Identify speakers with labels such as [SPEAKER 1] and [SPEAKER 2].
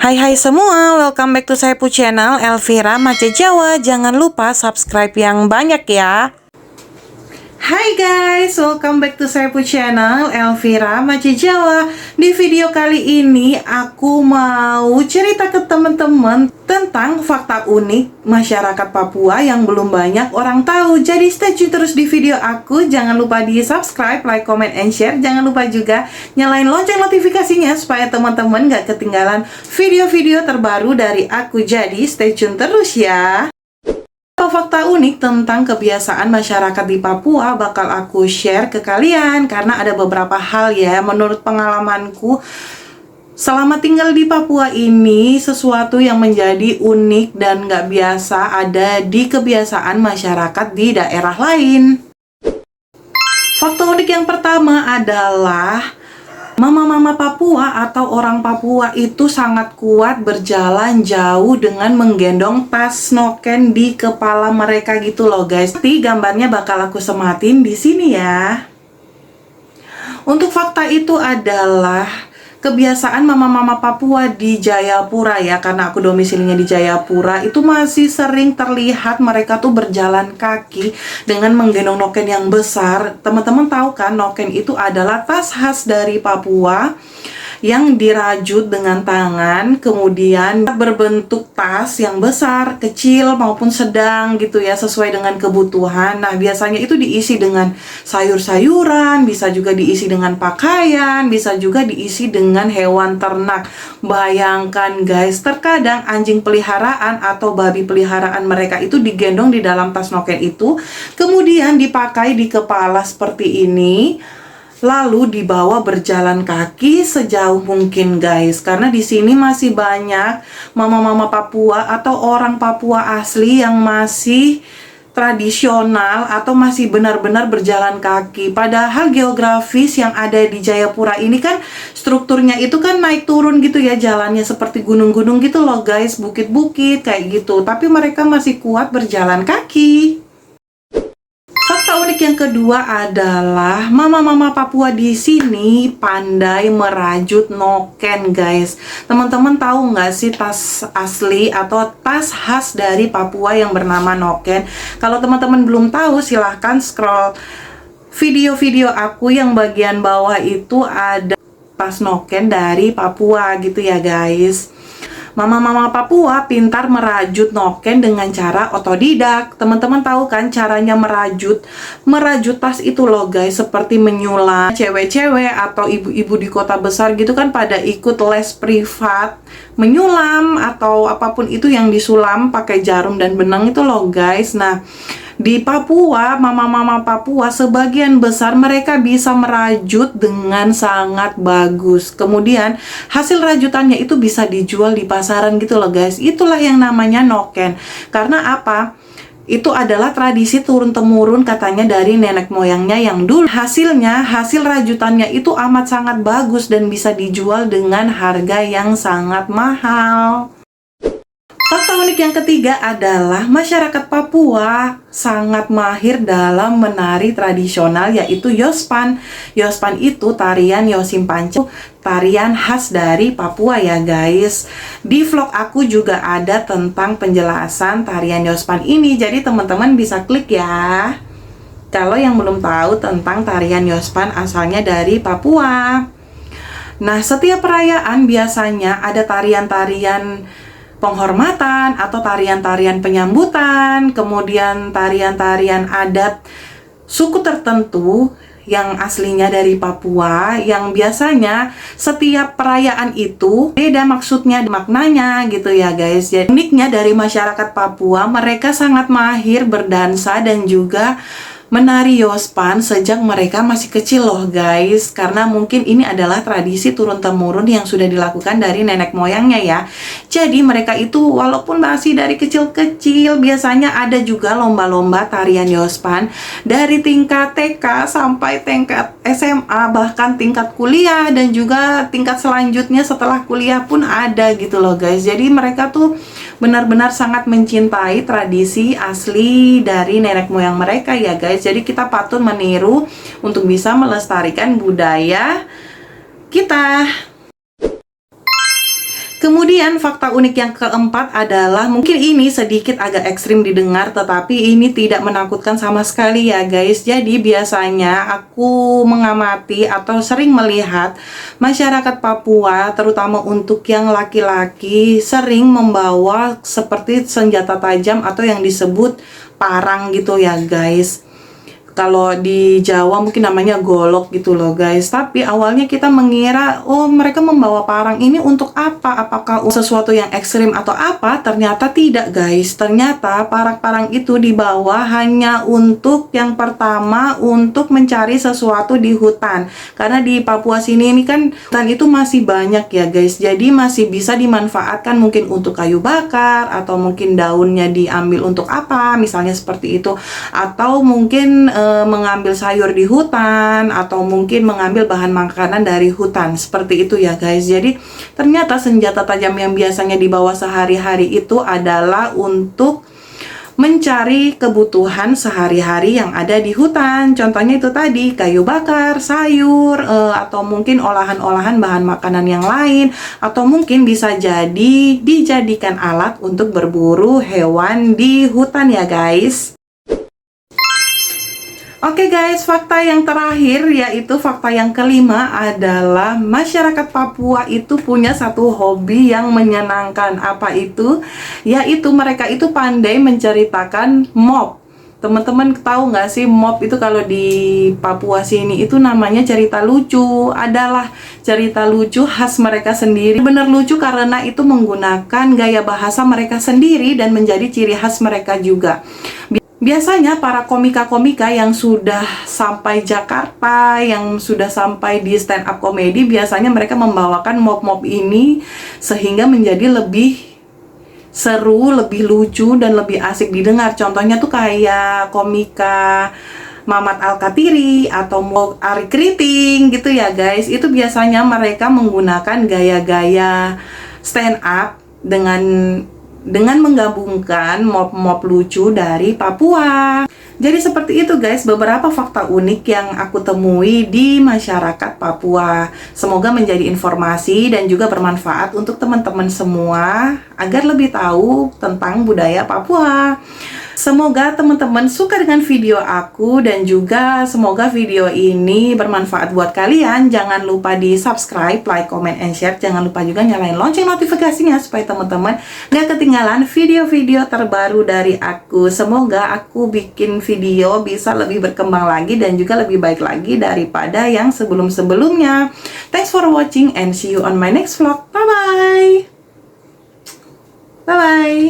[SPEAKER 1] Hai hai semua, welcome back to Saipu Channel Elvira Mace Jawa. Jangan lupa subscribe yang banyak ya. Hai guys, welcome back to Saipu Channel Elvira Mace Jawa. Di video kali ini aku mau cerita ke teman-teman tentang fakta unik masyarakat Papua yang belum banyak orang tahu. Jadi stay tune terus di video aku. Jangan lupa di subscribe, like, comment, and share. Jangan lupa juga nyalain lonceng notifikasinya supaya teman-teman gak ketinggalan video-video terbaru dari aku. Jadi stay tune terus ya. Fakta unik tentang kebiasaan masyarakat di Papua bakal aku share ke kalian karena ada beberapa hal ya menurut pengalamanku selama tinggal di Papua ini, sesuatu yang menjadi unik dan gak biasa ada di kebiasaan masyarakat di daerah lain. Fakta unik yang pertama adalah mama-mama Papua atau orang Papua itu sangat kuat berjalan jauh dengan menggendong tas noken di kepala mereka gitu loh guys. Nanti gambarnya bakal aku sematin di sini ya. Untuk fakta itu adalah kebiasaan mama-mama Papua di Jayapura ya, karena aku domisilinya di Jayapura, itu masih sering terlihat mereka tuh berjalan kaki dengan menggendong noken yang besar. Teman-teman tahu kan, noken itu adalah tas khas dari Papua yang dirajut dengan tangan, kemudian berbentuk tas yang besar, kecil maupun sedang gitu ya, sesuai dengan kebutuhan. Nah, biasanya itu diisi dengan sayur-sayuran, bisa juga diisi dengan pakaian, bisa juga diisi dengan hewan ternak. Bayangkan guys, terkadang anjing peliharaan atau babi peliharaan mereka itu digendong di dalam tas noken itu, kemudian dipakai di kepala seperti ini, lalu dibawa berjalan kaki sejauh mungkin guys, karena di sini masih banyak mama-mama Papua atau orang Papua asli yang masih tradisional atau masih benar-benar berjalan kaki. Padahal geografis yang ada di Jayapura ini kan strukturnya itu kan naik turun gitu ya, jalannya seperti gunung-gunung gitu loh guys, bukit-bukit kayak gitu, tapi mereka masih kuat berjalan kaki. Fakta unik yang kedua adalah mama-mama Papua di sini pandai merajut noken guys. Teman-teman tahu nggak sih tas asli atau tas khas dari Papua yang bernama noken? Kalau teman-teman belum tahu, silahkan scroll video-video aku yang bagian bawah itu ada tas noken dari Papua gitu ya guys. Mama-mama Papua pintar merajut noken dengan cara otodidak. Teman-teman tahu kan caranya merajut tas itu loh guys, seperti menyulam. Cewek-cewek atau ibu-ibu di kota besar gitu kan pada ikut les privat menyulam atau apapun itu yang disulam pakai jarum dan benang itu loh guys. Nah, di Papua, mama-mama Papua sebagian besar mereka bisa merajut dengan sangat bagus. Kemudian hasil rajutannya itu bisa dijual di pasaran gitu loh guys. Itulah yang namanya noken. Karena apa? Itu adalah tradisi turun-temurun katanya dari nenek moyangnya yang dulu. Hasilnya, hasil rajutannya itu amat sangat bagus dan bisa dijual dengan harga yang sangat mahal. Fakta unik yang ketiga adalah masyarakat Papua sangat mahir dalam menari tradisional, yaitu Yospan. Yospan itu tarian Yosimpanco, tarian khas dari Papua ya guys. Di vlog aku juga ada tentang penjelasan tarian Yospan ini, jadi teman-teman bisa klik ya kalau yang belum tahu tentang tarian Yospan asalnya dari Papua. Nah, setiap perayaan biasanya ada tarian-tarian penghormatan atau tarian-tarian penyambutan, kemudian tarian-tarian adat suku tertentu yang aslinya dari Papua, yang biasanya setiap perayaan itu beda maksudnya, maknanya gitu ya guys. Jadi uniknya dari masyarakat Papua, mereka sangat mahir berdansa dan juga menari Yospan sejak mereka masih kecil loh guys, karena mungkin ini adalah tradisi turun-temurun yang sudah dilakukan dari nenek moyangnya ya. Jadi mereka itu walaupun masih dari kecil-kecil, biasanya ada juga lomba-lomba tarian Yospan dari tingkat TK sampai tingkat SMA, bahkan tingkat kuliah dan juga tingkat selanjutnya setelah kuliah pun ada gitu loh guys. Jadi mereka tuh benar-benar sangat mencintai tradisi asli dari nenek moyang mereka ya guys. Jadi kita patut meniru untuk bisa melestarikan budaya kita. Kemudian fakta unik yang keempat adalah mungkin ini sedikit agak ekstrim didengar, tetapi ini tidak menakutkan sama sekali ya guys. Jadi biasanya aku mengamati atau sering melihat masyarakat Papua, terutama untuk yang laki-laki, sering membawa seperti senjata tajam atau yang disebut parang gitu ya guys. Kalau di Jawa mungkin namanya golok gitu loh guys. Tapi awalnya kita mengira, oh mereka membawa parang ini untuk apa? Apakah sesuatu yang ekstrim atau apa? Ternyata tidak guys. Ternyata parang-parang itu dibawa hanya untuk yang pertama, untuk mencari sesuatu di hutan. Karena di Papua sini ini kan hutan itu masih banyak ya guys. Jadi masih bisa dimanfaatkan mungkin untuk kayu bakar, atau mungkin daunnya diambil untuk apa, misalnya seperti itu. Atau mungkin mengambil sayur di hutan, atau mungkin mengambil bahan makanan dari hutan, seperti itu ya guys. Jadi ternyata senjata tajam yang biasanya dibawa sehari-hari itu adalah untuk mencari kebutuhan sehari-hari yang ada di hutan. Contohnya itu tadi, kayu bakar, sayur, atau mungkin olahan-olahan bahan makanan yang lain, atau mungkin bisa jadi dijadikan alat untuk berburu hewan di hutan ya guys. Oke guys, fakta yang terakhir, yaitu fakta yang kelima, adalah masyarakat Papua itu punya satu hobi yang menyenangkan. Apa itu? Yaitu mereka itu pandai menceritakan mop. Teman-teman tahu nggak sih, mop itu kalau di Papua sini itu namanya cerita lucu. Adalah cerita lucu khas mereka sendiri. Bener lucu karena itu menggunakan gaya bahasa mereka sendiri dan menjadi ciri khas mereka juga. Biasanya para komika-komika yang sudah sampai Jakarta, yang sudah sampai di stand up comedy, biasanya mereka membawakan mop-mop ini sehingga menjadi lebih seru, lebih lucu, dan lebih asik didengar. Contohnya tuh kayak komika Mamat Alkatiri atau Ari Kriting gitu ya guys. Itu biasanya mereka menggunakan gaya-gaya stand up dengan menggabungkan mop-mop lucu dari Papua. Jadi seperti itu guys, beberapa fakta unik yang aku temui di masyarakat Papua. Semoga menjadi informasi dan juga bermanfaat untuk teman-teman semua agar lebih tahu tentang budaya Papua. Semoga teman-teman suka dengan video aku, dan juga semoga video ini bermanfaat buat kalian. Jangan lupa di subscribe, like, comment, and share. Jangan lupa juga nyalain lonceng notifikasinya supaya teman-teman gak ketinggalan video-video terbaru dari aku. Semoga aku bikin video bisa lebih berkembang lagi dan juga lebih baik lagi daripada yang sebelum-sebelumnya. Thanks for watching and see you on my next vlog. Bye-bye! Bye-bye!